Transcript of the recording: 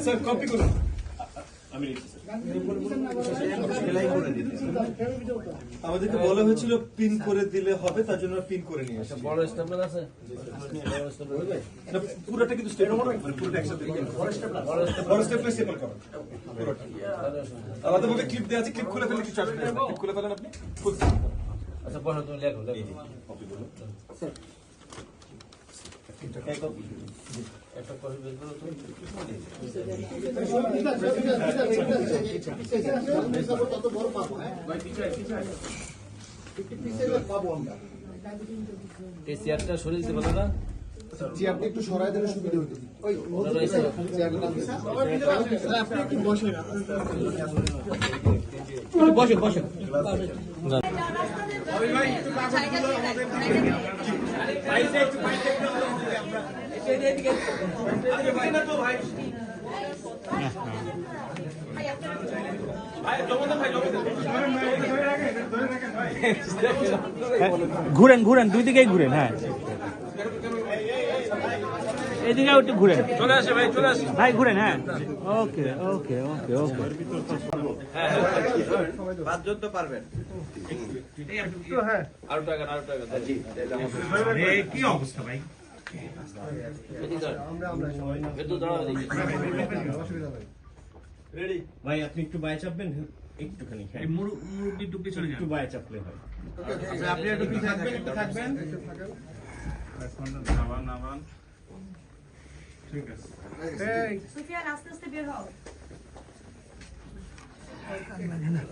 Sir copy করুন। আমাদেরকে বলা হয়েছিল পিন করে দিলে হবে, তার জন্য পিন করে নিয়ে আসছি। বড় স্টেপলার আছে, পুরোটা কিন্তু পুরোটা একসাথে বড় স্টেপলার স্টেপল করুন পুরোটা। আলাদাভাবে ক্লিপ দেওয়া আছে, ক্লিপ খুলে ফেলে কিছু আসবে না। ক্লিপ খুলে ফেলেন আপনি। আচ্ছা বলো, তুমি লেখো একটা করে বের করো তুমি। এই চেয়ারটা সরিয়ে দিতে বলো না, চেয়ারটা একটু সরাই দিলে সুবিধা হতো। আপনি একটু বসেন, বসেন বসেন। ঘুরেন ঘুরেন, দুই দিকেই ঘুরেন। হ্যাঁ এদিকে একটু ঘুরেন, চলে আসে ভাই, চলে আসে ভাই ঘুরেন। হ্যাঁ ওকে ওকে ওকে ওকে। পাঁচজন তো পারবেন। আরো টাকা কি অবস্থা ভাই? ভাই আপনি একটু বায়ে চাপবেন, একটুখানি মুরব্বি টুপি চলে যান, একটু বায়ে চাপলে হয়। আপনি একটু পিছনে থাকবেন, একটু থাকবেন। নামান ঠিক আছে। সুফিয়ান আস্তে আস্তে বের হও।